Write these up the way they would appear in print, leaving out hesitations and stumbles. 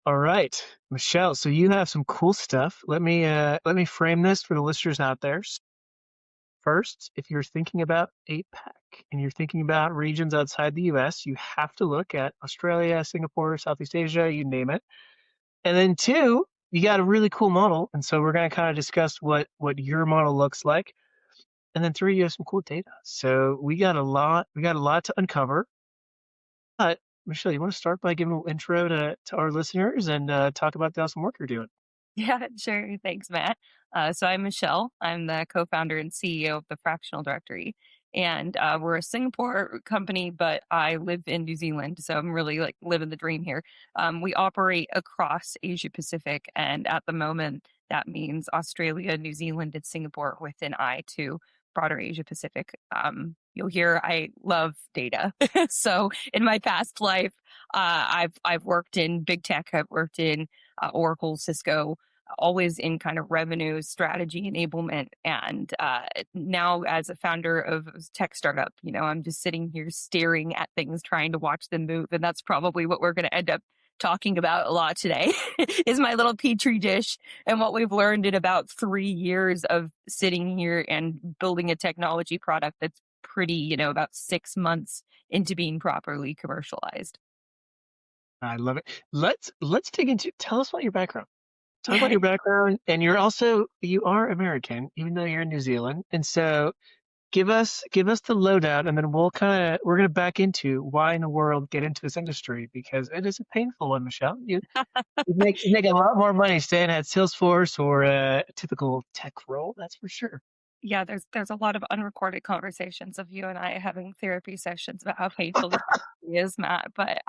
All right, Michelle. So you have some cool stuff. Let me frame this for the listeners out there. First, if you're thinking about APAC and you're thinking about regions outside the US, you have to look at Australia, Singapore, Southeast Asia, you name it. And then two, you got a really cool model, and so we're going to kind of discuss what your model looks like. And then three, you have some cool data. So we got a lot to uncover. But Michelle, you want to start by giving a little intro to our listeners and talk about the awesome work you're doing? Yeah, sure. Thanks, Matt. So I'm Michelle. I'm the co-founder and CEO of the Fractional Directory. And we're a Singapore company, but I live in New Zealand. So I'm really like living the dream here. We operate across Asia Pacific. And at the moment, that means Australia, New Zealand, and Singapore with an eye to broader Asia Pacific. You'll hear I love data. So in my past life, I've worked in big tech. I've worked in Oracle, Cisco, always in kind of revenue strategy enablement. And now, as a founder of a tech startup, I'm just sitting here staring at things, trying to watch them move. And that's probably what we're going to end up talking about a lot today is my little petri dish and what we've learned in about 3 years of sitting here and building a technology product that's pretty, about 6 months into being properly commercialized. I love it. Let's dig into. Tell us about your background. Talk about your background, and you are American, even though you're in New Zealand. And so give us the lowdown, and then we're gonna back into why in the world get into this industry because it is a painful one, Michelle. You make a lot more money staying at Salesforce or a typical tech role, that's for sure. Yeah, there's a lot of unrecorded conversations of you and I having therapy sessions about how painful this is, Matt. But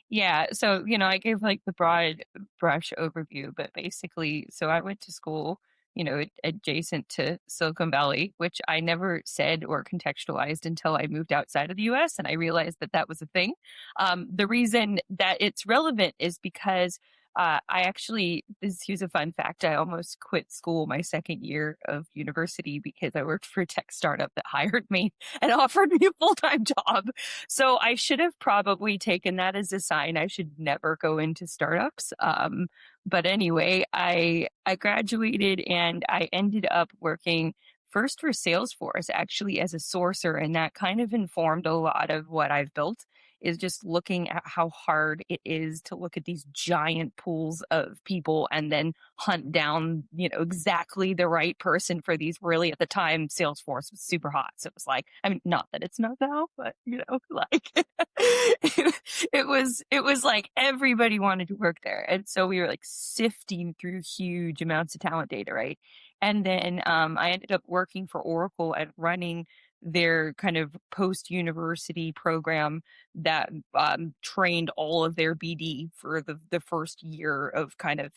yeah, so I gave like the broad brush overview, but basically, so I went to school, adjacent to Silicon Valley, which I never said or contextualized until I moved outside of the US and I realized that that was a thing. The reason that it's relevant is because here's a fun fact. I almost quit school my second year of university because I worked for a tech startup that hired me and offered me a full-time job. So I should have probably taken that as a sign I should never go into startups. But anyway, I graduated and I ended up working first for Salesforce actually as a sourcer. And that kind of informed a lot of what I've built is just looking at how hard it is to look at these giant pools of people and then hunt down, exactly the right person for these. Really, at the time, Salesforce was super hot. So it was like, I mean, not that it's not now, but like it was like everybody wanted to work there. And so we were like sifting through huge amounts of talent data, right? And then I ended up working for Oracle and running their kind of post-university program that trained all of their BD for the first year of kind of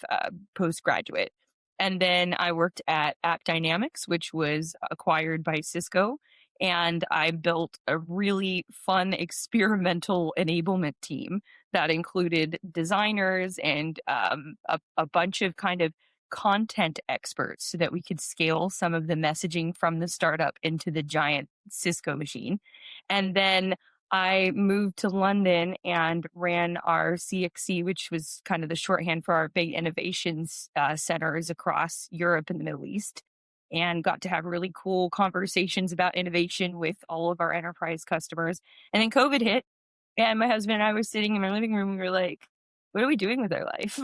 postgraduate. And then I worked at App Dynamics, which was acquired by Cisco. And I built a really fun experimental enablement team that included designers and a bunch of kind of content experts so that we could scale some of the messaging from the startup into the giant Cisco machine. And then I moved to London and ran our CXC, which was kind of the shorthand for our big innovations centers across Europe and the Middle East, and got to have really cool conversations about innovation with all of our enterprise customers. And then COVID hit, and my husband and I were sitting in my living room. We were like, what are we doing with our life?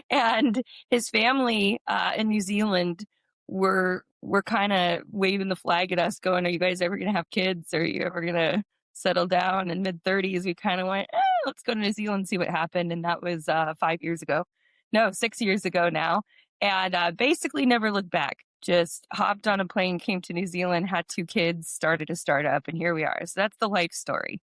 And his family in New Zealand were kind of waving the flag at us, going, "Are you guys ever going to have kids? Are you ever going to settle down?" In mid-30s, we kind of went, let's go to New Zealand and see what happened. And that was 5 years ago. No, 6 years ago now. And basically never looked back. Just hopped on a plane, came to New Zealand, had two kids, started a startup, and here we are. So that's the life story.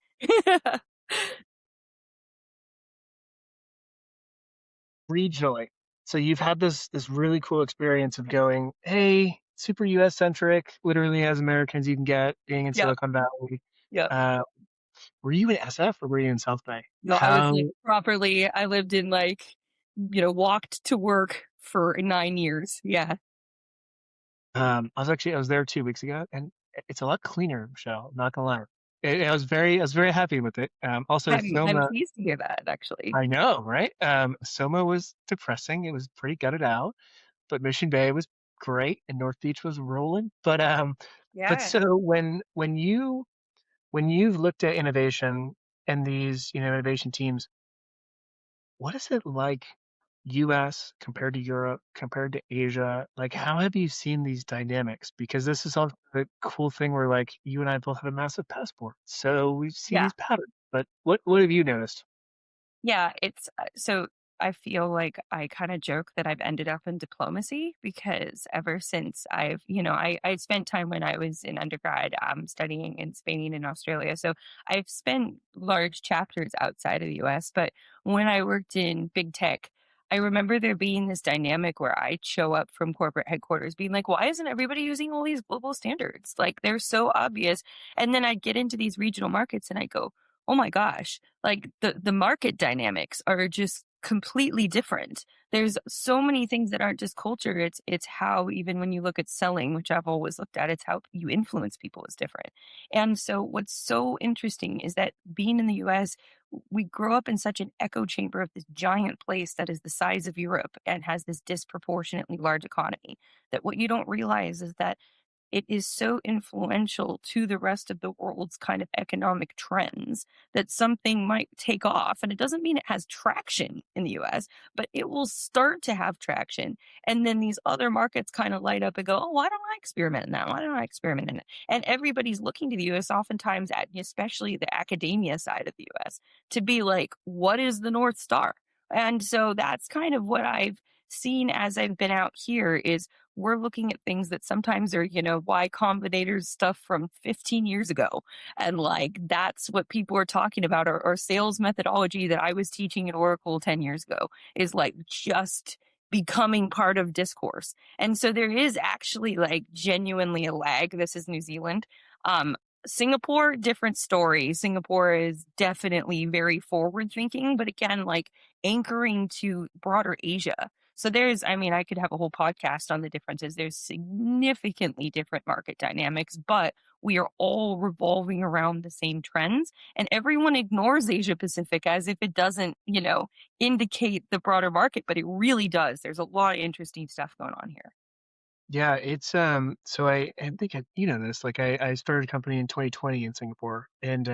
Regionally. So you've had this really cool experience of going, hey, super US centric, literally as Americans you can get, being in Yep. Silicon Valley. Yep. Uh, were you in SF or were you in South Bay? No, I was How like properly, I lived in like, walked to work for 9 years. Yeah. I was there 2 weeks ago, and it's a lot cleaner, Michelle. I'm not gonna lie. I was very happy with it. Also, I'm Soma, pleased to hear that, actually. I know, right? Soma was depressing. It was pretty gutted out, but Mission Bay was great, and North Beach was rolling. But Yeah. so when you've looked at innovation and these, innovation teams, what is it like US compared to Europe, compared to Asia? Like, how have you seen these dynamics? Because this is all the cool thing where like you and I both have a massive passport. So we see Yeah. these patterns. But what have you noticed? Yeah, it's so I feel like I kind of joke that I've ended up in diplomacy because ever since I spent time when I was in undergrad studying in Spain and Australia. So I've spent large chapters outside of the US, but when I worked in big tech, I remember there being this dynamic where I'd show up from corporate headquarters being like, why isn't everybody using all these global standards? Like they're so obvious. And then I'd get into these regional markets and I go, oh my gosh, like the market dynamics are just completely different. There's so many things that aren't just culture. It's how, even when you look at selling, which I've always looked at, it's how you influence people is different. And so what's so interesting is that being in the US, we grow up in such an echo chamber of this giant place that is the size of Europe and has this disproportionately large economy, that what you don't realize is that it is so influential to the rest of the world's kind of economic trends that something might take off. And it doesn't mean it has traction in the US, but it will start to have traction. And then these other markets kind of light up and go, oh, why don't I experiment in that? Why don't I experiment in it? And everybody's looking to the US, oftentimes, at especially the academia side of the US, to be like, what is the North Star? And so that's kind of what I've seen as I've been out here is we're looking at things that sometimes are, Y Combinator's stuff from 15 years ago. And like that's what people are talking about, or sales methodology that I was teaching at Oracle 10 years ago is like just becoming part of discourse. And so there is actually like genuinely a lag. This is New Zealand. Um, Singapore, different story. Singapore is definitely very forward thinking, but again, like anchoring to broader Asia. So I mean, I could have a whole podcast on the differences. There's significantly different market dynamics, but we are all revolving around the same trends. And everyone ignores Asia Pacific as if it doesn't, indicate the broader market, but it really does. There's a lot of interesting stuff going on here. Yeah, it's so I think you know this, like I started a company in 2020 in Singapore, and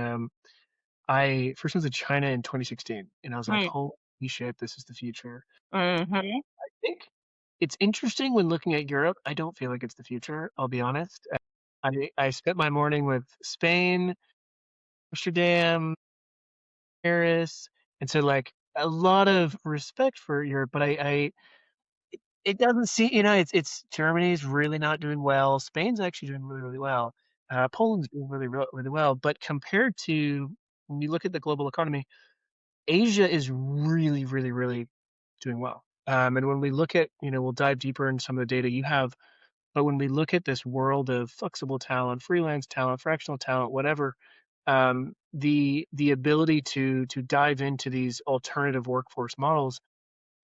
I first went to China in 2016, and I was like, Mm, holy shit, this is the future. mhm. I think it's interesting when looking at Europe. I don't feel like it's the future, I'll be honest. I spent my morning with Spain, Amsterdam, Paris, and so like a lot of respect for Europe, but it doesn't seem, it's Germany's really not doing well. Spain's actually doing really, really well. Poland's doing really, really well. But compared to when you look at the global economy, Asia is really, really, really doing well. And when we look at, we'll dive deeper into some of the data you have, but when we look at this world of flexible talent, freelance talent, fractional talent, whatever, the ability to dive into these alternative workforce models,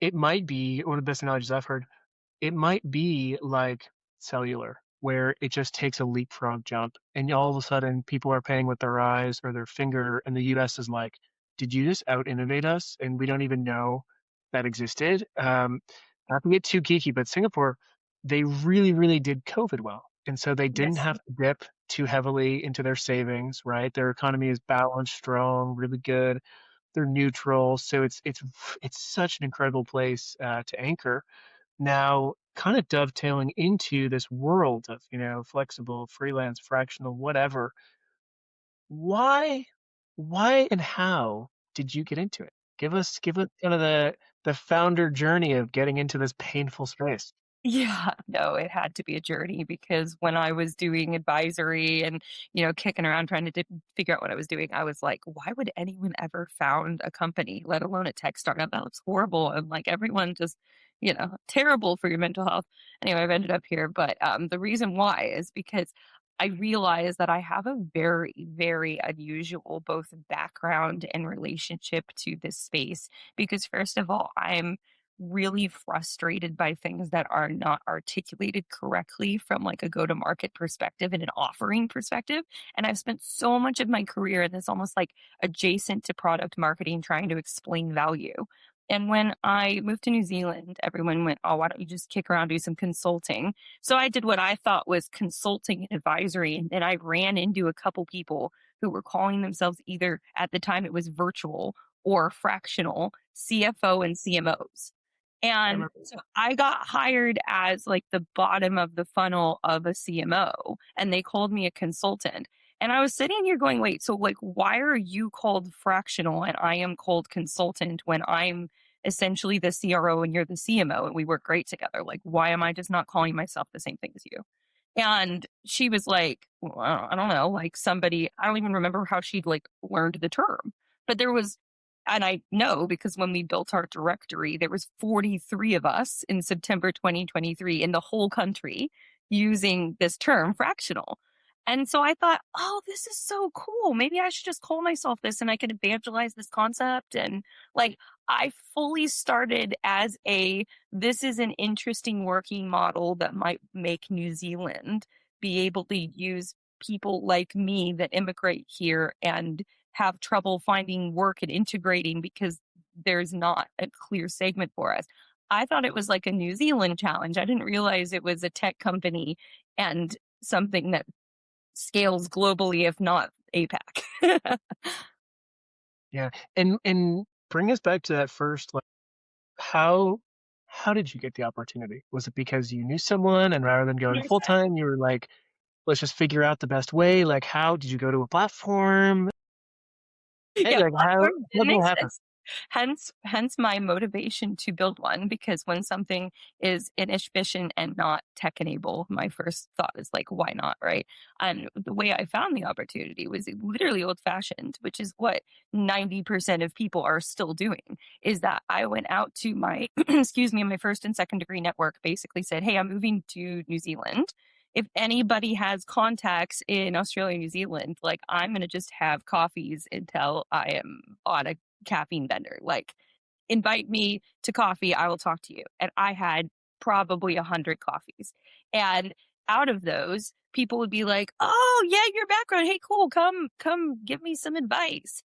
it might be one of the best analogies I've heard. It might be like cellular, where it just takes a leapfrog jump, and all of a sudden people are paying with their eyes or their finger, and the US is like, did you just out innovate us? And we don't even know that existed. Not to get too geeky, but Singapore, they really, really did COVID well. And so they didn't Yes. have to dip too heavily into their savings, right? Their economy is balanced, strong, really good. They're neutral. So it's such an incredible place to anchor. Now, kind of dovetailing into this world of, flexible, freelance, fractional, whatever, why, why and how did you get into it? Give us kind of the founder journey of getting into this painful space. Yeah, no, it had to be a journey because when I was doing advisory and, kicking around trying to figure out what I was doing, I was like, why would anyone ever found a company, let alone a tech startup? That looks horrible. And like everyone just, terrible for your mental health. Anyway, I've ended up here. But the reason why is because I realized that I have a very, very unusual both background and relationship to this space. Because, first of all, I'm really frustrated by things that are not articulated correctly from like a go to market perspective and an offering perspective. And I've spent so much of my career in this almost like adjacent to product marketing, trying to explain value. And when I moved to New Zealand, everyone went, "Oh, why don't you just kick around, do some consulting?" So I did what I thought was consulting and advisory. And then I ran into a couple people who were calling themselves either at the time it was virtual or fractional CFO and CMOs. I And remember. so I got hired as like the bottom of the funnel of a CMO, and they called me a consultant. And I was sitting here going, wait, so like, why are you called fractional and I am called consultant when I'm essentially the CRO and you're the CMO and we work great together? Like, why am I just not calling myself the same thing as you? And she was like, well, I don't know, like somebody, I don't even remember how she'd like learned the term, but there was, and I know because when we built our directory, there was 43 of us in September 2023 in the whole country using this term fractional. And so I thought, oh, this is so cool. Maybe I should just call myself this and I can evangelize this concept. And like, I fully started as a, this is an interesting working model that might make New Zealand be able to use people like me that immigrate here and have trouble finding work and integrating because there's not a clear segment for us. I thought it was like a New Zealand challenge. I didn't realize it was a tech company and something that scales globally, if not APAC. Yeah. And bring us back to that first, like, how how did you get the opportunity? Was it because you knew someone and rather than going full 100%. time, you were like, let's just figure out the best way? Like, how did you go to a platform? Hey, Yeah, like, platform how didn't did that happen? exist. Hence my motivation to build one, because when something is inefficient and not tech enabled, my first thought is like, why not, right? And the way I found the opportunity was literally old fashioned, which is what 90% of people are still doing. Is that I went out to my excuse me, my first and second degree network, basically said, "Hey, I'm moving to New Zealand. If anybody has contacts in Australia, New Zealand, like I'm going to just have coffees until I am on a caffeine bender. Like, invite me to coffee. I will talk to you." And I had probably 100 coffees. And out of those, people would be like, "Oh, yeah, your background. Hey, cool. Come give me some advice."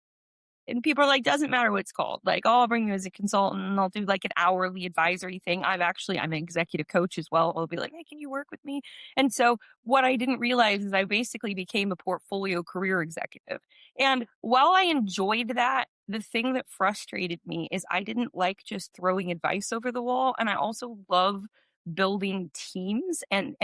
And people are like, doesn't matter what it's called. Like, oh, I'll bring you as a consultant and I'll do like an hourly advisory thing. I'm an executive coach as well. I'll be like, hey, can you work with me? And so what I didn't realize is I basically became a portfolio career executive. And while I enjoyed that, the thing that frustrated me is I didn't like just throwing advice over the wall. And I also love building teams and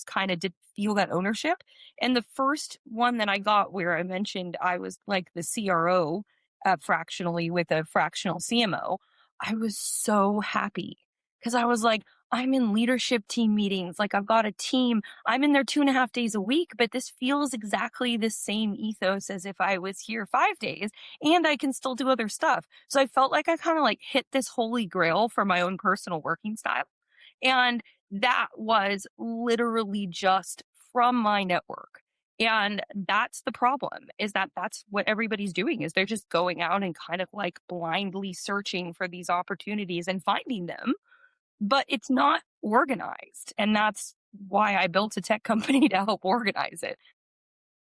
kind of did feel that ownership. And the first one that I got, where I mentioned I was like the CRO fractionally with a fractional CMO, I was so happy because I was like, I'm in leadership team meetings. Like, I've got a team. I'm in there 2.5 days a week, but this feels exactly the same ethos as if I was here 5 days and I can still do other stuff. So I felt like I kind of like hit this holy grail for my own personal working style. And that was literally just from my network. And that's the problem, is that that's what everybody's doing, is they're just going out and kind of like blindly searching for these opportunities and finding them, but it's not organized. And that's why I built a tech company to help organize it.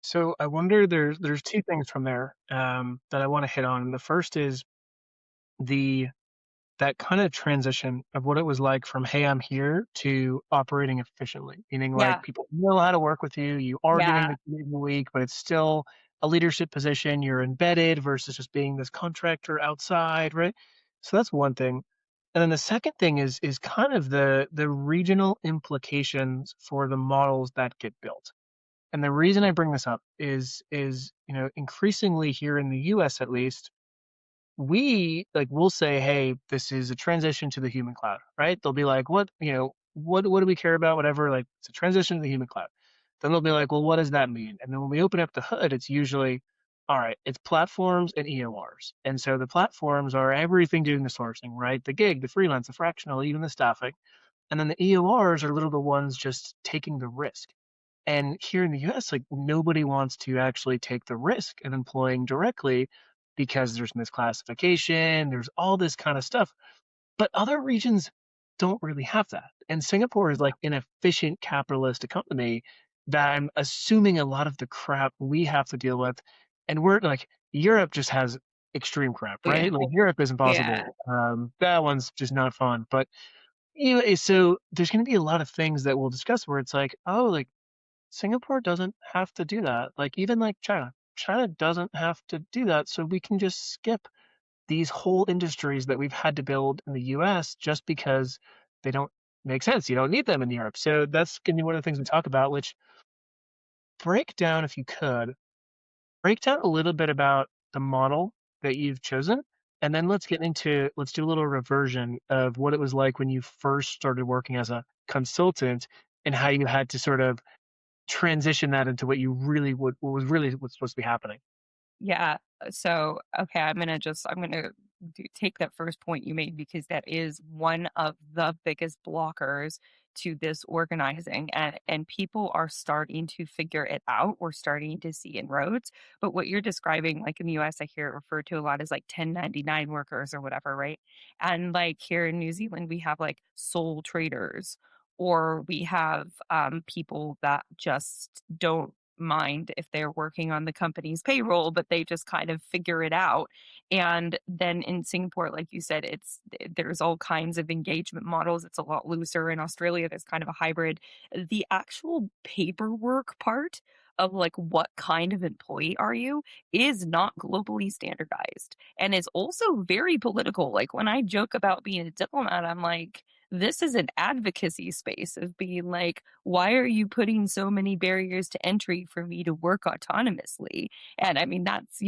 So I wonder, there's two things from there that I want to hit on. The first is the that kind of transition of what it was like from, hey, I'm here, to operating efficiently, meaning like Yeah. people know how to work with you. You are doing Yeah. the 2 days a week, but it's still a leadership position. You're embedded versus just being this contractor outside, right? So that's one thing. And then the second thing is kind of the regional implications for the models that get built. And the reason I bring this up is increasingly here in the US at least, we'll say, hey, this is a transition to the human cloud, right? They'll be like, what do we care about? Whatever, like, it's a transition to the human cloud. Then they'll be like, well, what does that mean? And then when we open up the hood, it's usually, all right, it's platforms and EORs. And so the platforms are everything doing the sourcing, right? The gig, the freelance, the fractional, even the staffing. And then the EORs are little the ones just taking the risk. And here in the US, like nobody wants to actually take the risk of employing directly because there's misclassification, there's all this kind of stuff. But other regions don't really have that. And Singapore is like an efficient capitalist economy that I'm assuming a lot of the crap we have to deal with. And we're like, Europe just has extreme crap, Oh, yeah. right? Like Europe is Yeah. impossible. That one's just not fun. But anyway, so there's going to be a lot of things that we'll discuss where it's like, oh, like Singapore doesn't have to do that. Like even like China doesn't have to do that. So we can just skip these whole industries that we've had to build in the US just because they don't make sense. You don't need them in Europe. So that's going to be one of the things we talk about, which break down, if you could, break down a little bit about the model that you've chosen. And then let's do a little reversion of what it was like when you first started working as a consultant and how you had to sort of transition that into what you really what was really what's supposed to be happening. Yeah. So, okay, I'm gonna take that first point you made because that is one of the biggest blockers to this organizing, and people are starting to figure it out. We're starting to see inroads, but what you're describing, like in the U.S., I hear it referred to a lot as like 1099 workers or whatever, right? And like here in New Zealand, we have like sole traders. Or we have people that just don't mind if they're working on the company's payroll, but they just kind of figure it out. And then in Singapore, like you said, there's all kinds of engagement models. It's a lot looser. In Australia, there's kind of a hybrid. The actual paperwork part of like what kind of employee are you is not globally standardized and is also very political. Like when I joke about being a diplomat, I'm like, this is an advocacy space of being like, why are you putting so many barriers to entry for me to work autonomously? And I mean, that's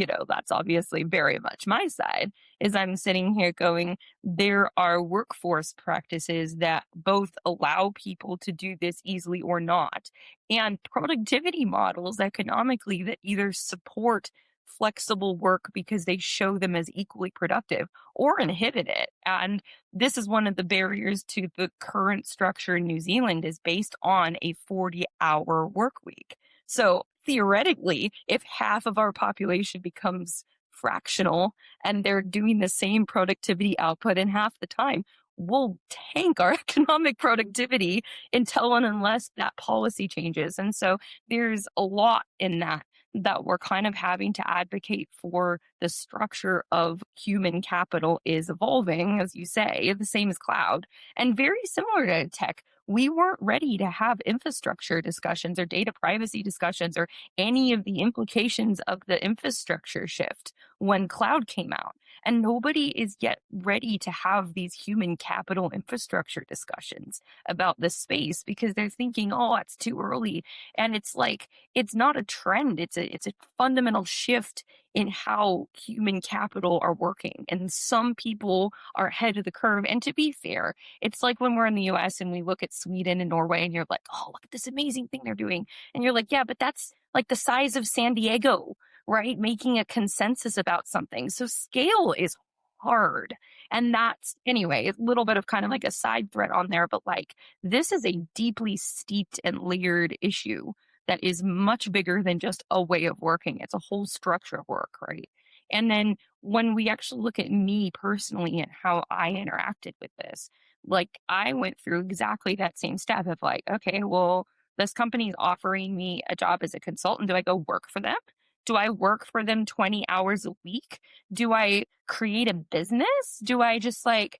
obviously very much my side, is I'm sitting here going, there are workforce practices that both allow people to do this easily or not, and productivity models economically that either support flexible work because they show them as equally productive or inhibit it. And this is one of the barriers to the current structure in New Zealand is based on a 40-hour work week. So theoretically, if half of our population becomes fractional and they're doing the same productivity output in half the time, we'll tank our economic productivity until and unless that policy changes. And so there's a lot in that we're kind of having to advocate for. The structure of human capital is evolving, as you say, the same as cloud, and very similar to tech. We weren't ready to have infrastructure discussions or data privacy discussions or any of the implications of the infrastructure shift when cloud came out. And nobody is yet ready to have these human capital infrastructure discussions about this space because they're thinking, oh, it's too early. And it's like, it's not a trend. It's a fundamental shift in how human capital are working. And some people are ahead of the curve. And to be fair, it's like when we're in the US and we look at Sweden and Norway and you're like, oh, look at this amazing thing they're doing. And you're like, yeah, but that's like the size of San Diego, right? Making a consensus about something. So scale is hard. And that's, anyway, a little bit of kind of like a side thread on there, but like this is a deeply steeped and layered issue that is much bigger than just a way of working. It's a whole structure of work, right? And then when we actually look at me personally and how I interacted with this, like I went through exactly that same step of like, okay, well, this company is offering me a job as a consultant. Do I go work for them? Do I work for them 20 hours a week? Do I create a business? Do I just like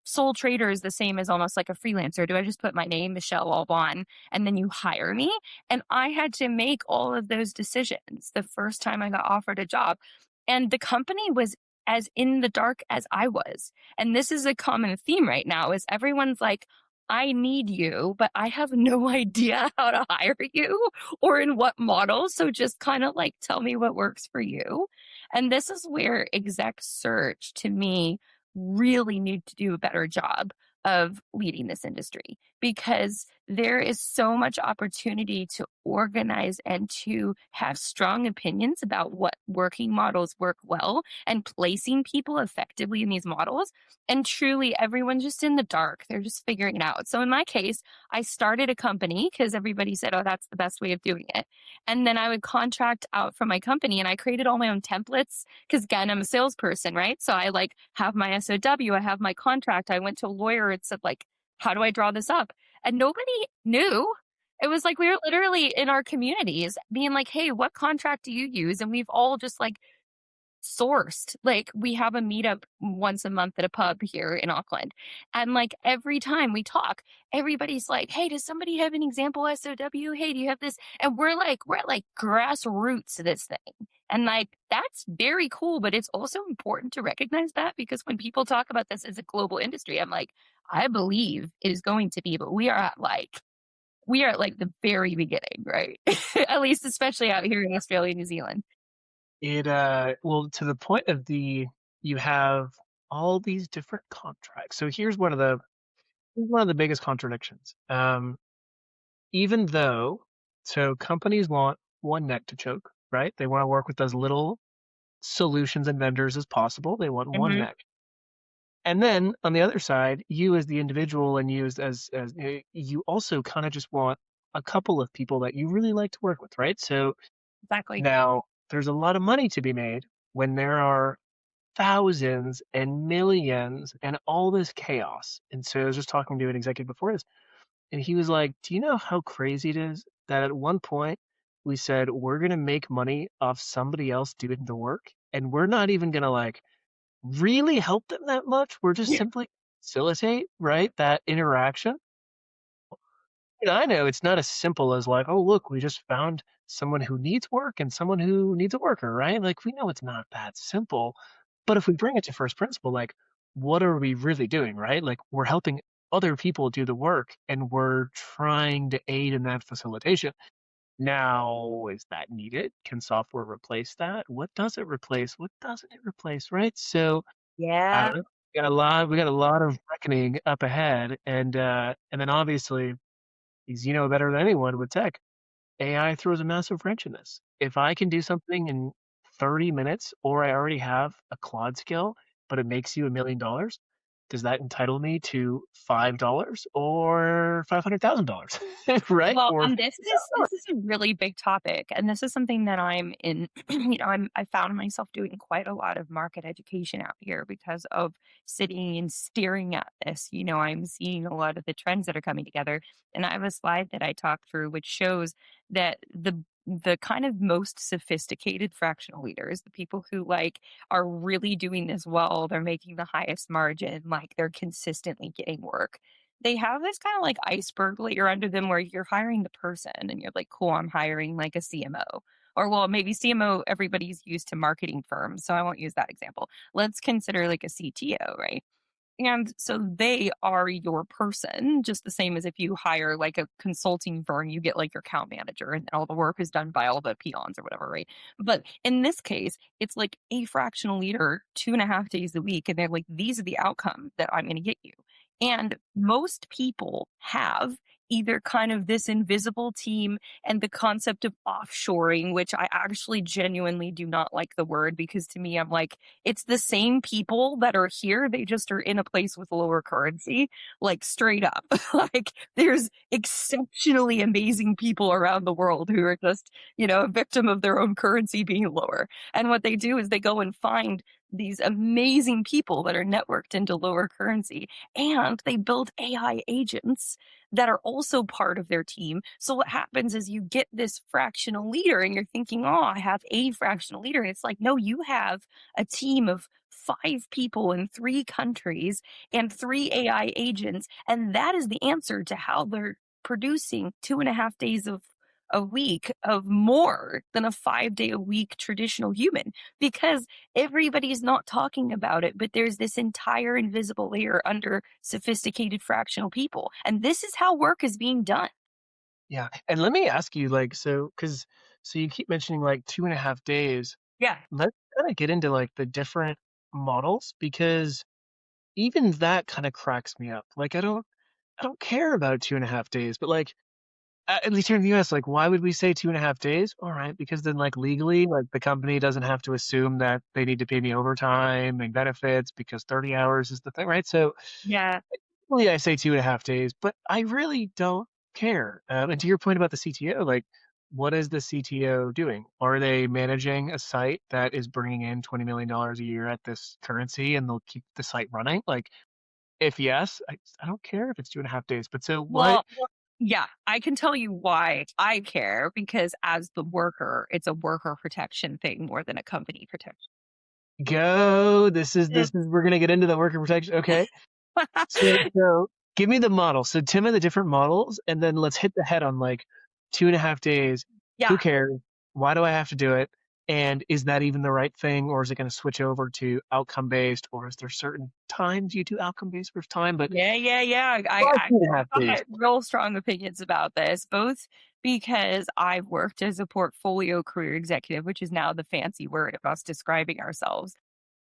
sole trader is the same as almost like a freelancer? Do I just put my name, Michelle Allbon, and then you hire me? And I had to make all of those decisions the first time I got offered a job. And the company was as in the dark as I was. And this is a common theme right now is everyone's like, I need you, but I have no idea how to hire you or in what model. So just kind of like tell me what works for you. And this is where exec search to me really need to do a better job of leading this industry because there is so much opportunity to organize and to have strong opinions about what working models work well and placing people effectively in these models. And truly, everyone's just in the dark. They're just figuring it out. So, in my case, I started a company because everybody said, oh, that's the best way of doing it. And then I would contract out from my company and I created all my own templates because, again, I'm a salesperson, right? So I like have my SOW, I have my contract. I went to a lawyer and said, like, how do I draw this up? And nobody knew. It was like we were literally in our communities being like, hey, what contract do you use? And we've all just like sourced. Like we have a meetup once a month at a pub here in Auckland. And like every time we talk, everybody's like, hey, does somebody have an example SOW? Hey, do you have this? And we're at like grassroots of this thing. And like that's very cool, but it's also important to recognize that because when people talk about this as a global industry, I'm like, I believe it is going to be, but we are at like the very beginning, right? At least especially out here in Australia, New Zealand. Well, to the point of you have all these different contracts. So here's one of the biggest contradictions. Even though, so companies want one neck to choke, right? They want to work with as little solutions and vendors as possible. They want one Hmm. neck. And then on the other side, you as the individual and you as you also kind of just want a couple of people that you really like to work with, right? So Exactly. now there's a lot of money to be made when there are thousands and millions and all this chaos. And so I was just talking to an executive before this, and he was like, do you know how crazy it is that at one point we said we're going to make money off somebody else doing the work and we're not even going to like really help them that much. We're just simply facilitate, right? That interaction. And I know it's not as simple as like, oh, look, we just found someone who needs work and someone who needs a worker, right? Like we know it's not that simple. But if we bring it to first principle, like what are we really doing, right? Like we're helping other people do the work and we're trying to aid in that facilitation. Now, is that needed? Can software replace that? What does it replace? What doesn't it replace, right? So I Yeah. don't know. We got a lot of reckoning up ahead, and then obviously, as you know better than anyone with tech, AI throws a massive wrench in this. If I can do something in 30 minutes, or I already have a Claude skill, but it makes you $1 million, does that entitle me to $5 or $500,000, right? Well, Or and this is a really big topic, and this is something that I'm in. I found myself doing quite a lot of market education out here because of sitting and staring at this. I'm seeing a lot of the trends that are coming together, and I have a slide that I talk through which shows that the kind of most sophisticated fractional leaders, the people who like are really doing this well, they're making the highest margin, like they're consistently getting work, they have this kind of like iceberg layer under them where you're hiring the person and you're like, cool, I'm hiring like a CMO. Or, well, maybe CMO, everybody's used to marketing firms. So I won't use that example. Let's consider like a CTO, right? And so they are your person, just the same as if you hire like a consulting firm, you get like your account manager and all the work is done by all the peons or whatever, right? But in this case, it's like a fractional leader 2.5 days a week. And they're like, these are the outcome that I'm going to get you. And most people have either kind of this invisible team and the concept of offshoring, which I actually genuinely do not like the word because to me, I'm like, it's the same people that are here. They just are in a place with lower currency, like straight up. Like there's exceptionally amazing people around the world who are just, a victim of their own currency being lower. And what they do is they go and find these amazing people that are networked into lower currency and they build AI agents that are also part of their team. So what happens is you get this fractional leader and you're thinking, oh, I have a fractional leader. And it's like, no, you have a team of 5 people in 3 countries and 3 AI agents. And that is the answer to how they're producing 2.5 days of a week of more than a 5 day a week traditional human because everybody's not talking about it, but there's this entire invisible layer under sophisticated fractional people. And this is how work is being done. yeah. And let me ask you, like, so you keep mentioning like 2.5 days. Yeah. Let's kind of get into like the different models because even that kind of cracks me up. Like, I don't. I don't care about 2.5 days, but like, at least here in the US, like, why would we say 2.5 days? All right, because then, like, legally, like, the company doesn't have to assume that they need to pay me overtime and benefits because 30 hours is the thing, right? So, Yeah. well, yeah, I say 2.5 days, but I really don't care. And to your point about the CTO, like, what is the CTO doing? Are they managing a site that is bringing in $20 million a year at this currency and they'll keep the site running? Like, if yes, I don't care if it's 2.5 days, but so what? Well, yeah, I can tell you why I care because as the worker, it's a worker protection thing more than a company protection. Go. This is we're gonna get into the worker protection. Okay. So give me the model. So Tim of the different models, and then let's hit the head on like 2.5 days. Who Yeah. cares? Why do I have to do it? And is that even the right thing, or is it going to switch over to outcome based, or is there certain times you do outcome based versus time? But Yeah. why 2.5 days? Got real strong opinions about this, both because I've worked as a portfolio career executive, which is now the fancy word of us describing ourselves.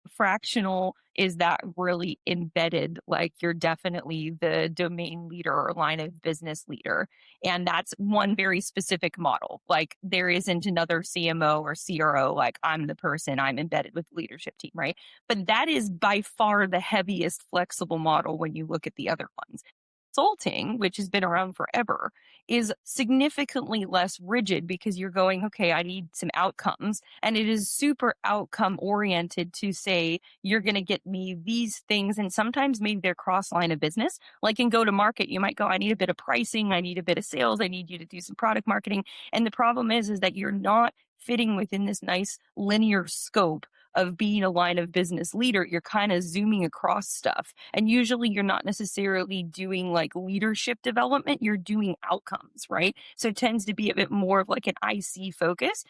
Fractional is that really embedded, like you're definitely the domain leader or line of business leader. And that's one very specific model. Like there isn't another CMO or CRO, like I'm the person, I'm embedded with the leadership team, right? But that is by far the heaviest flexible model when you look at the other ones. Consulting, which has been around forever, is significantly less rigid because you're going, okay, I need some outcomes. And it is super outcome oriented to say, you're going to get me these things. And sometimes maybe they're cross line of business. Like in go to market, you might go, I need a bit of pricing, I need a bit of sales, I need you to do some product marketing. And the problem is that you're not fitting within this nice linear scope of being a line of business leader. You're kind of zooming across stuff. And usually you're not necessarily doing like leadership development, you're doing outcomes, right? So it tends to be a bit more of like an IC focus.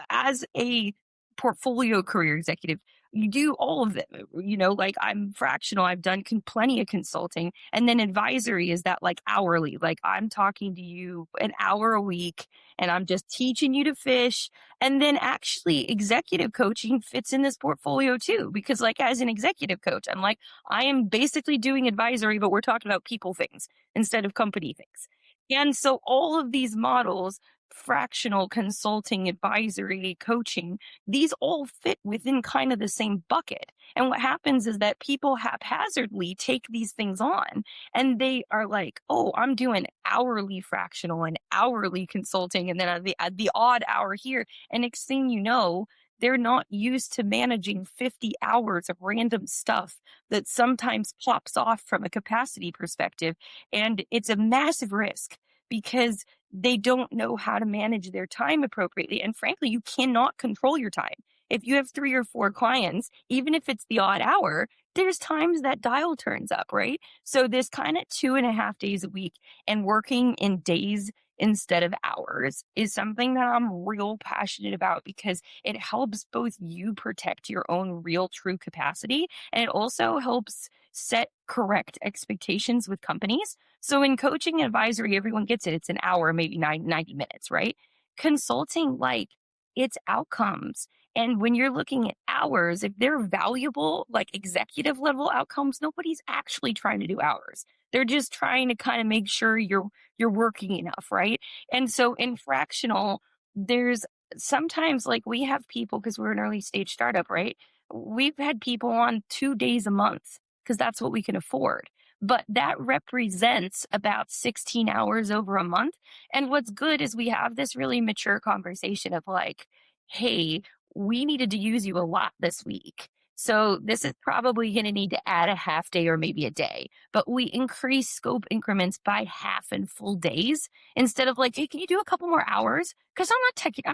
As a portfolio career executive, you do all of them, like I'm fractional, I've done plenty of consulting. And then advisory is that like hourly, like I'm talking to you an hour a week and I'm just teaching you to fish. And then actually executive coaching fits in this portfolio too, because like as an executive coach, I'm like, I am basically doing advisory, but we're talking about people things instead of company things. And so all of these models, fractional consulting, advisory, coaching, these all fit within kind of the same bucket. And what happens is that people haphazardly take these things on and they are like, oh, I'm doing hourly fractional and hourly consulting. And then the odd hour here. And next thing you know, they're not used to managing 50 hours of random stuff that sometimes pops off from a capacity perspective. And it's a massive risk because they don't know how to manage their time appropriately. And frankly, you cannot control your time. If you have 3 or 4 clients, even if it's the odd hour, there's times that dial turns up, right? So this kind of 2.5 days a week and working in days instead of hours is something that I'm real passionate about because it helps both you protect your own real true capacity and it also helps set correct expectations with companies. So in coaching and advisory, everyone gets it. It's an hour, maybe 90 minutes, right? Consulting, like it's outcomes. And when you're looking at hours, if they're valuable, like executive level outcomes, nobody's actually trying to do hours. They're just trying to kind of make sure you're working enough, right? And so in fractional, there's sometimes like we have people because we're an early stage startup, right? We've had people on 2 days a month because that's what we can afford. But that represents about 16 hours over a month. And what's good is we have this really mature conversation of like, hey, we needed to use you a lot this week. So this is probably going to need to add a half day or maybe a day, but we increase scope increments by half and full days instead of like, hey, can you do a couple more hours? Because I'm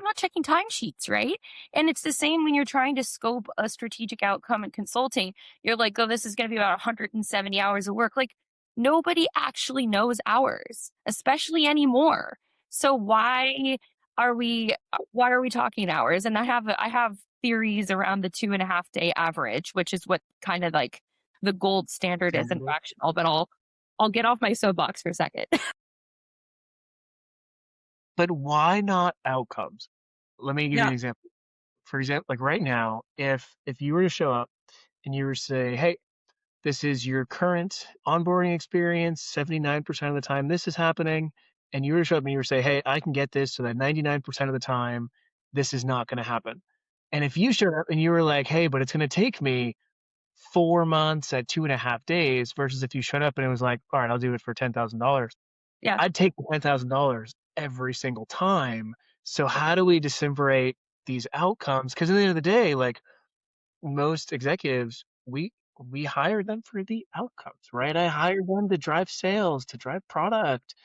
not checking timesheets, right? And it's the same when you're trying to scope a strategic outcome in consulting. You're like, oh, this is going to be about 170 hours of work. Like nobody actually knows hours, especially anymore. So why are we talking hours? And I have theories around the 2.5 day average, which is what kind of like the gold standard is in fractional, but I'll get off my soapbox for a second. But why not outcomes? Let me give you Yeah. an example. For example, like right now, if you were to show up and you were to say, "Hey, this is your current onboarding experience. 79% of the time, this is happening. And you were to show up and you were to say, hey, I can get this so that 99% of the time, this is not going to happen. And if you showed up and you were like, hey, but it's going to take me 4 months at 2.5 days versus if you showed up and it was like, all right, I'll do it for $10,000. Yeah. I'd take the $10,000 every single time. So how do we disseminate these outcomes? Because at the end of the day, like most executives, we hire them for the outcomes, right? I hired them to drive sales, to drive product.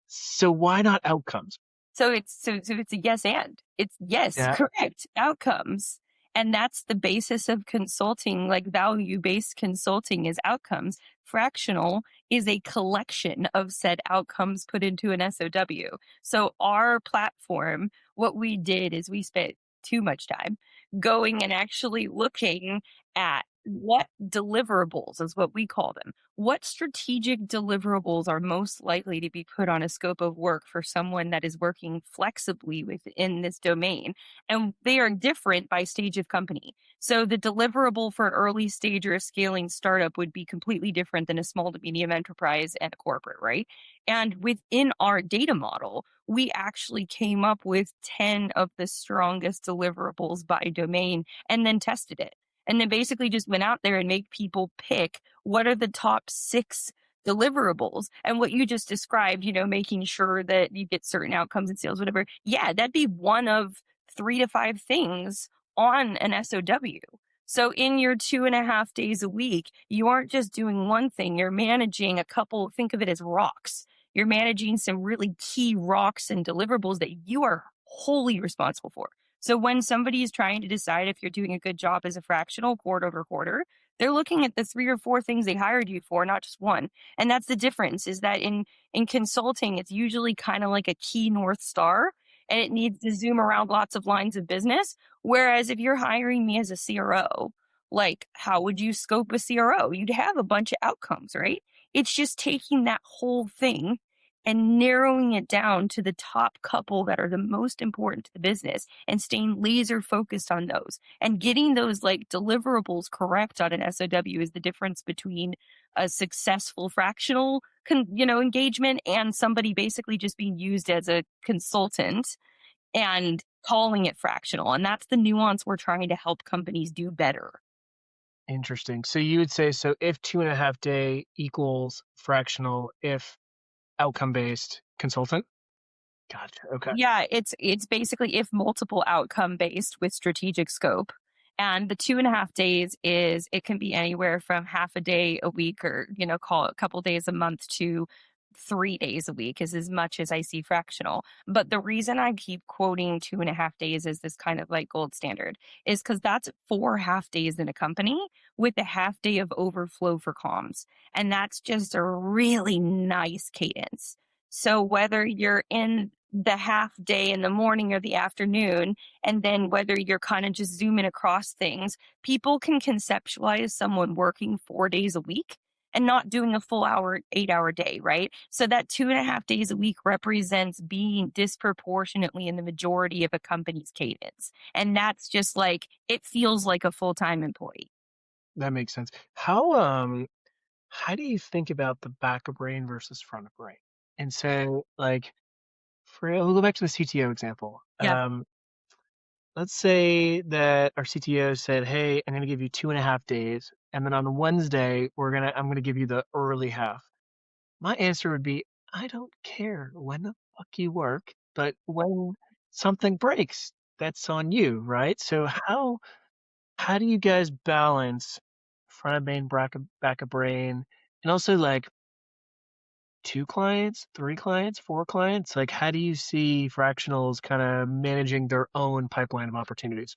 So why not outcomes? So it's a yes and. It's yes, Yeah, correct, outcomes. And that's the basis of consulting, like value-based consulting is outcomes. Fractional is a collection of said outcomes put into an SOW. So our platform, what we did is we spent too much time going and actually looking at what deliverables is what we call them. What strategic deliverables are most likely to be put on a scope of work for someone that is working flexibly within this domain? And they are different by stage of company. So the deliverable for an early stage or a scaling startup would be completely different than a small to medium enterprise and a corporate, right? And within our data model, we actually came up with 10 of the strongest deliverables by domain and then tested it. And then basically just went out there and make people pick what are the top 6 deliverables. And what you just described, making sure that you get certain outcomes in sales, whatever. Yeah, that'd be one of 3 to 5 things on an SOW. So in your 2.5 days a week, you aren't just doing one thing, you're managing a couple, think of it as rocks. You're managing some really key rocks and deliverables that you are wholly responsible for. So when somebody is trying to decide if you're doing a good job as a fractional quarter over quarter, they're looking at the 3 or 4 things they hired you for, not just one. And that's the difference is that in consulting, it's usually kind of like a key North Star and it needs to zoom around lots of lines of business. Whereas if you're hiring me as a CRO, like how would you scope a CRO? You'd have a bunch of outcomes, right? It's just taking that whole thing and narrowing it down to the top couple that are the most important to the business and staying laser focused on those and getting those like deliverables correct on an SOW is the difference between a successful fractional engagement and somebody basically just being used as a consultant and calling it fractional. And that's the nuance we're trying to help companies do better. interesting. So you would say, so if 2.5 day equals fractional, if outcome based consultant? Gotcha. Okay. Yeah, it's basically if multiple outcome based with strategic scope. And the 2.5 days is it can be anywhere from half a day a week or, call it a couple days a month to 3 days a week is as much as I see fractional. But the reason I keep quoting 2.5 days as this kind of like gold standard is because that's 4 half days in a company with a half day of overflow for comms. And that's just a really nice cadence. So whether you're in the half day in the morning or the afternoon, and then whether you're kind of just zooming across things, people can conceptualize someone working 4 days a week and not doing a full 8 hour day, right? So that 2.5 days a week represents being disproportionately in the majority of a company's cadence. And that's just like, it feels like a full time employee. That makes sense. How do you think about the back of brain versus front of brain? And so like we'll go back to the CTO example. Yeah. Let's say that our CTO said, hey, I'm gonna give you 2.5 days, and then on Wednesday I'm gonna give you the early half. My answer would be, I don't care when the fuck you work, but when something breaks, that's on you, right? So how do you guys balance front of brain, back of brain, and also like 2 clients, 3 clients, 4 clients? Like, how do you see fractionals kind of managing their own pipeline of opportunities?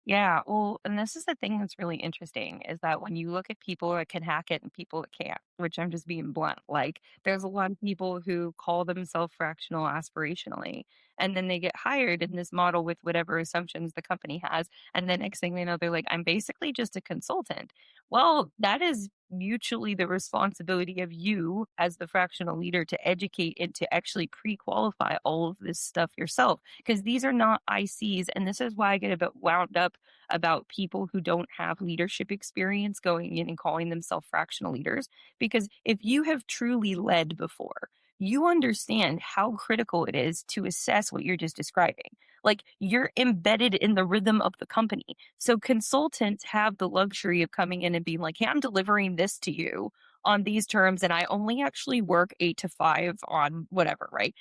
Yeah, well, and this is the thing that's really interesting is that when you look at people that can hack it and people that can't, which I'm just being blunt, like there's a lot of people who call themselves fractional aspirationally, and then they get hired in this model with whatever assumptions the company has. And the next thing they know, they're like, I'm basically just a consultant. Well, that is mutually the responsibility of you as the fractional leader to educate and to actually pre-qualify all of this stuff yourself, because these are not ICs. And this is why I get a bit wound up about people who don't have leadership experience going in and calling themselves fractional leaders, because if you have truly led before, you understand how critical it is to assess what you're just describing. Like, you're embedded in the rhythm of the company. So consultants have the luxury of coming in and being like, hey, I'm delivering this to you on these terms, and I only actually work 8 to 5 on whatever, right?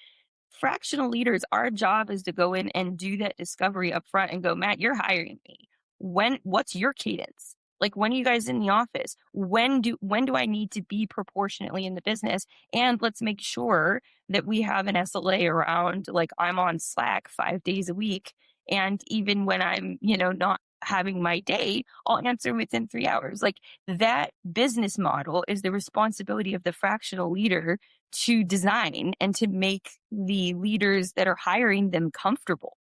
Fractional leaders, our job is to go in and do that discovery up front and go, Matt, you're hiring me. What's your cadence? Like, when are you guys in the office? When do I need to be proportionately in the business? And let's make sure that we have an SLA around, like, I'm on Slack 5 days a week. And even when I'm, not having my day, I'll answer within 3 hours. Like, that business model is the responsibility of the fractional leader to design and to make the leaders that are hiring them comfortable.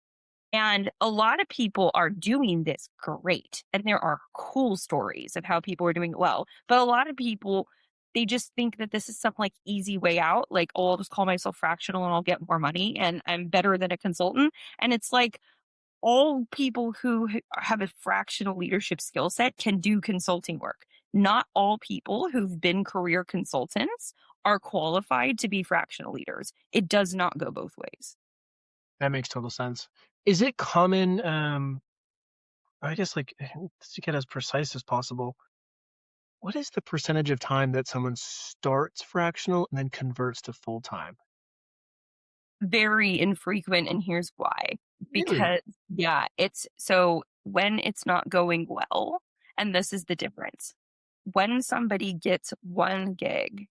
And a lot of people are doing this great. And there are cool stories of how people are doing it well. But a lot of people, they just think that this is some like easy way out. Like, oh, I'll just call myself fractional and I'll get more money and I'm better than a consultant. And it's like, all people who have a fractional leadership skill set can do consulting work. Not all people who've been career consultants are qualified to be fractional leaders. It does not go both ways. That makes total sense. Is it common, I guess, like, to get as precise as possible, what is the percentage of time that someone starts fractional and then converts to full time? Very infrequent, and here's why. Really? Because, yeah, it's so when it's not going well, and this is the difference. When somebody gets one gig,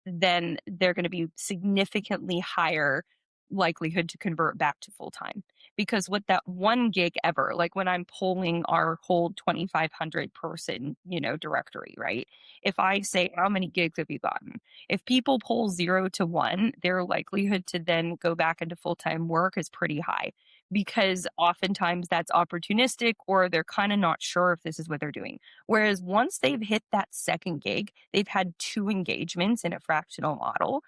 then they're going to be significantly higher likelihood to convert back to full time. Because with that one gig ever, like when I'm polling our whole 2,500 person, directory, right? If I say, how many gigs have you gotten? If people poll 0 to 1, their likelihood to then go back into full time work is pretty high, because oftentimes that's opportunistic or they're kind of not sure if this is what they're doing. Whereas once they've hit that second gig, they've had 2 engagements in a fractional model.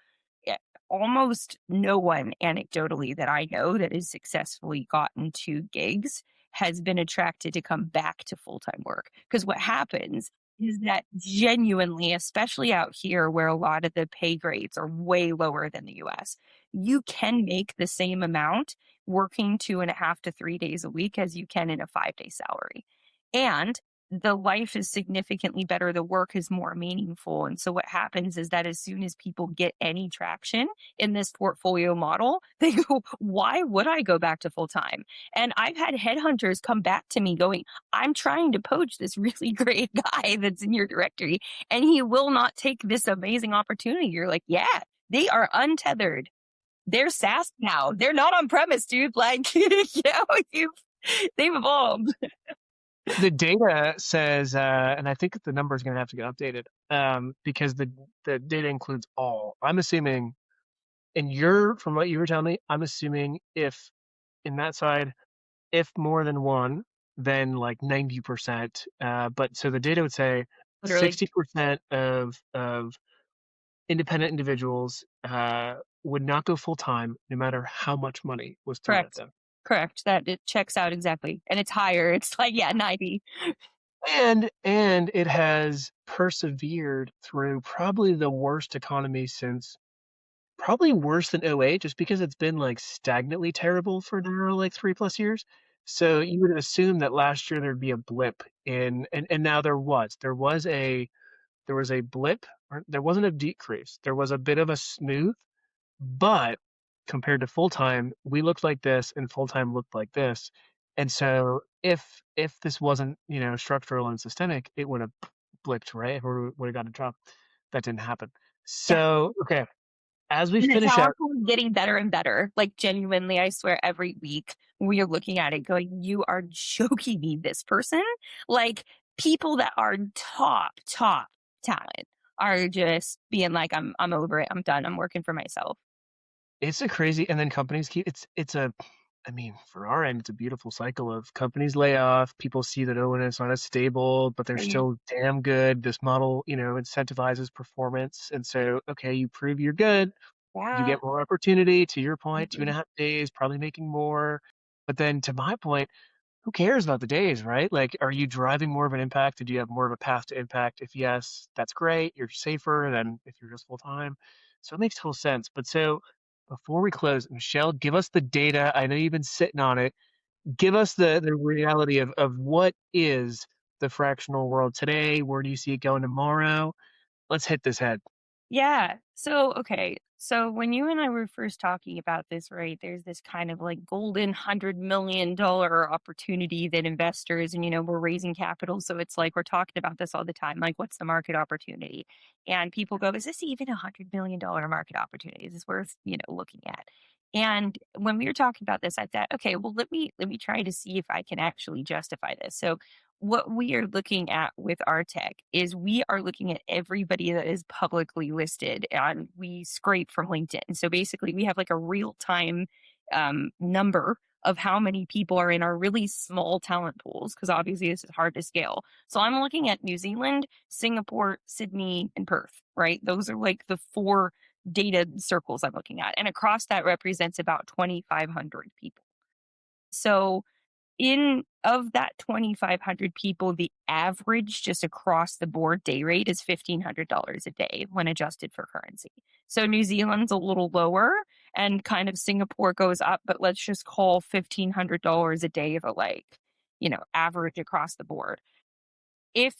Yeah, almost no one anecdotally that I know that has successfully gotten 2 gigs has been attracted to come back to full time work. Because what happens is that genuinely, especially out here where a lot of the pay grades are way lower than the US, you can make the same amount working 2.5 to 3 days a week as you can in a 5 day salary. And the life is significantly better. The work is more meaningful. And so what happens is that as soon as people get any traction in this portfolio model, they go, why would I go back to full time? And I've had headhunters come back to me going, I'm trying to poach this really great guy that's in your directory, and he will not take this amazing opportunity. You're like, yeah, they are untethered. They're SaaS now. They're not on premise, dude. Like, you they've evolved. The data says, and I think the number is going to have to get updated, because the data includes all. I'm assuming, and from what you were telling me, I'm assuming if in that side, if more than one, then like 90%. But so the data would say Literally. 60% of independent individuals would not go full time, no matter how much money was thrown at Correct. them. Correct. That it checks out exactly. And it's higher. It's like, yeah, 90. And it has persevered through probably the worst economy since, probably worse than '08, just because it's been like stagnantly terrible for now like 3+ years. So you would assume that last year there'd be a blip and now there was a blip, or there wasn't a decrease. There was a bit of a smooth, but compared to full time, we looked like this and full time looked like this. And so if this wasn't, structural and systemic, it would have blipped, right? Or would have got a drop. That didn't happen. Yeah. So, okay, as we And the finish talent out, pool is getting better and better. Like, genuinely, I swear, every week we are looking at it going, you are joking me, this person? Like, people that are top talent are just being like, I'm over it. I'm done. I'm working for myself. it's a crazy, and then companies keep, it's a I mean, for our end, it's a beautiful cycle of companies lay off, people see that, oh, and it's not as stable, but they're Right. still damn good. This model, incentivizes performance. And so, okay, you prove you're good, you Yeah. get more opportunity. To your point, two and Mhm. a half days, probably making more. But then to my point, who cares about the days, right? Like, are you driving more of an impact? Do you have more of a path to impact? If yes, that's great. You're safer than if you're just full time. So it makes total sense. But so before we close, Michelle, give us the data. I know you've been sitting on it. Give us the reality of what is the fractional world today. Where do you see it going tomorrow? Let's hit this head. Yeah. So, okay. So when you and I were first talking about this, right, there's this kind of like golden $100 million opportunity that investors and, we're raising capital. So it's like we're talking about this all the time. Like, what's the market opportunity? And people go, is this even $100 million market opportunity? Is this worth, looking at? And when we were talking about this, I thought, okay, well, let me try to see if I can actually justify this. So what we are looking at with our tech is we are looking at everybody that is publicly listed and we scrape from LinkedIn. So basically, we have like a real time number of how many people are in our really small talent pools because obviously this is hard to scale. So I'm looking at New Zealand, Singapore, Sydney, and Perth, right? Those are like the four data circles I'm looking at. And across that represents about 2,500 people. So in of that 2,500 people, the average just across the board day rate is $1,500 a day when adjusted for currency. So New Zealand's a little lower and kind of Singapore goes up, but let's just call $1,500 a day the like, average across the board. If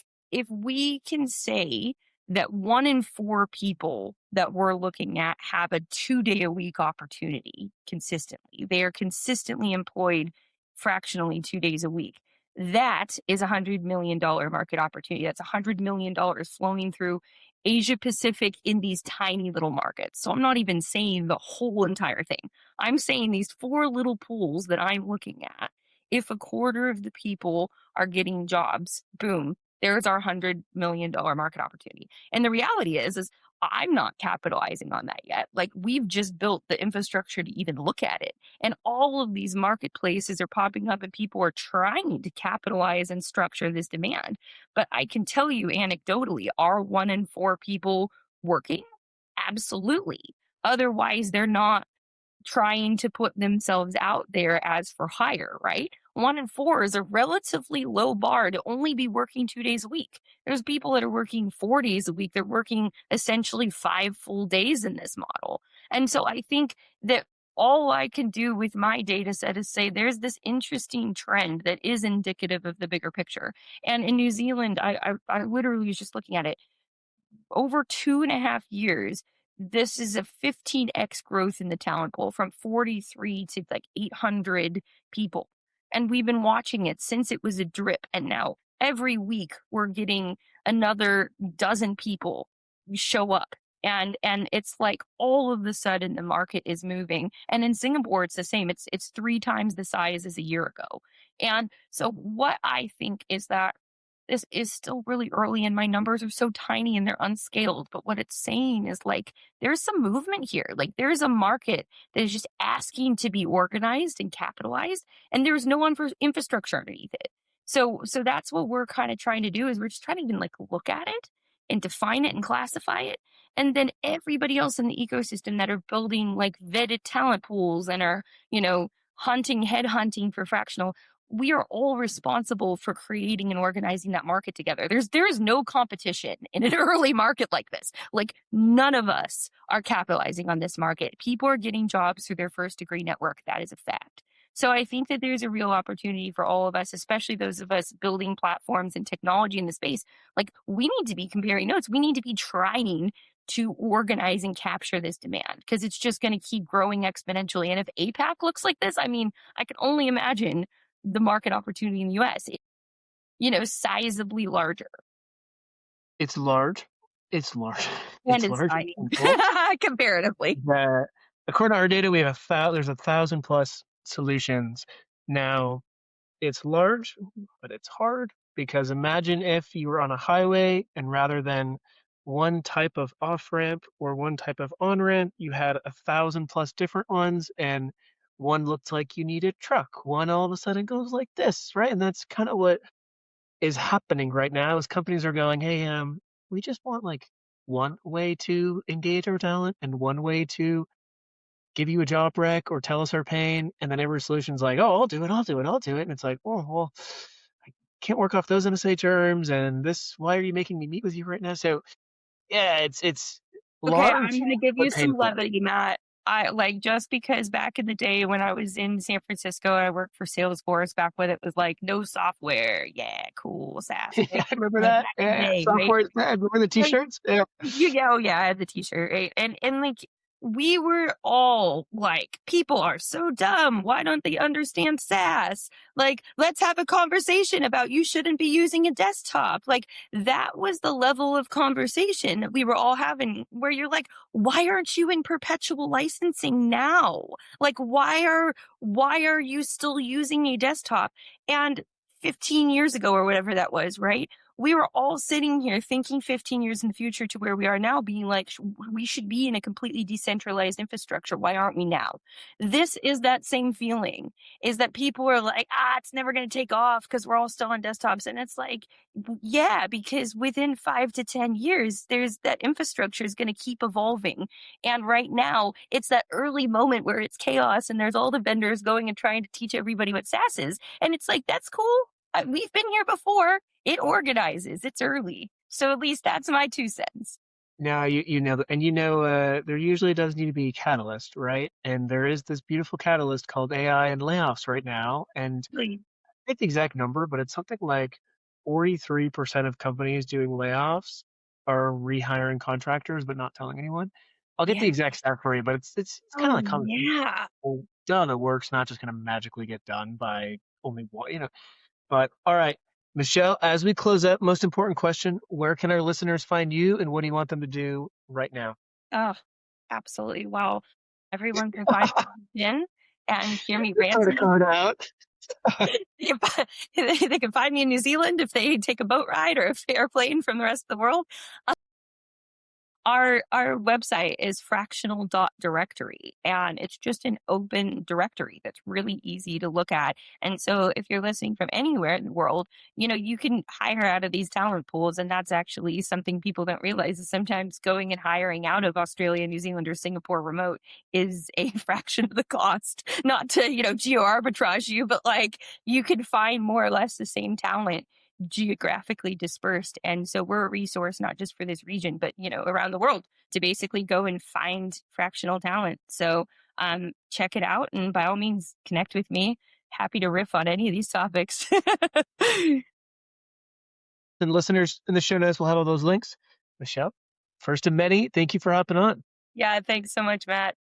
we can say that 1 in 4 people that we're looking at have a 2-day a week opportunity consistently, they are consistently employed fractionally 2 days a week. That is $100 million market opportunity. That's $100 million flowing through Asia Pacific in these tiny little markets. So I'm not even saying the whole entire thing. I'm saying these four little pools that I'm looking at. If a quarter of the people are getting jobs, boom, there's our $100 million market opportunity. And the reality is I'm not capitalizing on that yet. Like, we've just built the infrastructure to even look at it. And all of these marketplaces are popping up and people are trying to capitalize and structure this demand. But I can tell you anecdotally, are 1 in 4 people working? Absolutely. Otherwise, they're not trying to put themselves out there as for hire, right? 1 in 4 is a relatively low bar to only be working 2 days a week. There's people that are working 4 days a week. They're working essentially 5 full days in this model. And so I think that all I can do with my data set is say there's this interesting trend that is indicative of the bigger picture. And in New Zealand, I literally was just looking at it over 2.5 years, this is a 15x growth in the talent pool from 43 to like 800 people. And we've been watching it since it was a drip. And now every week we're getting another dozen people show up. And it's like all of a sudden the market is moving. And in Singapore, it's the same. It's 3 times the size as a year ago. And so what I think is that this is still really early and my numbers are so tiny and they're unscaled. But what it's saying is like there's some movement here. Like there's a market that is just asking to be organized and capitalized, and there's no infrastructure underneath it. So that's what we're kind of trying to do is we're just trying to even like look at it and define it and classify it. And then everybody else in the ecosystem that are building like vetted talent pools and are, hunting, headhunting for fractional, we are all responsible for creating and organizing that market together. There is no competition in an early market like this. Like none of us are capitalizing on this market. People are getting jobs through their first degree network. That is a fact. So I think that there's a real opportunity for all of us, especially those of us building platforms and technology in the space. Like we need to be comparing notes. We need to be trying to organize and capture this demand because it's just going to keep growing exponentially. And if APAC looks like this, I mean, I can only imagine the market opportunity in the US, sizably larger. It's large. It's large. And It's it's large and tiny painful. comparatively. That according to our data, we have there's 1,000 plus solutions. Now, it's large, but it's hard because imagine if you were on a highway and rather than one type of off ramp or one type of on ramp, you had 1,000 plus different ones, and one looked like you need a truck. One all of a sudden goes like this, right? And that's kind of what is happening right now is companies are going, hey, we just want like one way to engage our talent and one way to give you a job rec or tell us our pain. And then every solution's like, oh, I'll do it, I'll do it, I'll do it. And it's like, oh, well, I can't work off those MSA terms. And this, why are you making me meet with you right now? So yeah, it's Okay, large I'm gonna give you but some painful. levity, Matt. I like just because back in the day when I was in San Francisco, I worked for Salesforce back when it was like no software. Yeah, cool, SaaS, Yeah, right? I remember Like that. back in the Yeah, day, right? software. Yeah, remember the Like, t-shirts? Yeah. oh yeah, I had the t-shirt, right? And like we were all like, people are so dumb. Why don't they understand SaaS? Like, let's have a conversation about you shouldn't be using a desktop. Like that was the level of conversation that we were all having where you're like, why aren't you in perpetual licensing now? Like, why are you still using a desktop? And 15 years ago or whatever that was, right? We were all sitting here thinking 15 years in the future to where we are now, being like, we should be in a completely decentralized infrastructure. Why aren't we now? This is that same feeling, is that people are like, it's never going to take off because we're all still on desktops. And it's like, yeah, because within 5 to 10 years, there's that infrastructure is going to keep evolving. And right now, it's that early moment where it's chaos and there's all the vendors going and trying to teach everybody what SaaS is. And it's like, that's cool. We've been here before. It organizes. It's early. So at least that's my 2 cents. Now you know, and you know, there usually does need to be a catalyst, right? And there is this beautiful catalyst called AI and layoffs right now. And Really. I forget the exact number, but it's something like 43% of companies doing layoffs are rehiring contractors, but not telling anyone. I'll get Yeah. the exact stat for you, but it's kind of Oh, like common sense. yeah. Well, duh, the work's not just going to magically get done by only one, you know. But all right, Michelle, as we close up, most important question, where can our listeners find you and what do you want them to do right now? Oh, absolutely. Well, everyone can find me in and hear me rant. Sort of card out. They can, they can find me in New Zealand if they take a boat ride or if they are playing from the rest of the world. Our website is fractional.directory, and it's just an open directory that's really easy to look at. And so if you're listening from anywhere in the world, you can hire out of these talent pools. And that's actually something people don't realize is sometimes going and hiring out of Australia, New Zealand, or Singapore remote is a fraction of the cost. Not to, geo arbitrage you, but like you can find more or less the same talent geographically dispersed. And so we're a resource not just for this region, but around the world to basically go and find fractional talent. So check it out and by all means connect with me. Happy to riff on any of these topics. And listeners in the show notes will have all those links. Michelle, first of many, thank you for hopping on. Yeah, thanks so much, Matt.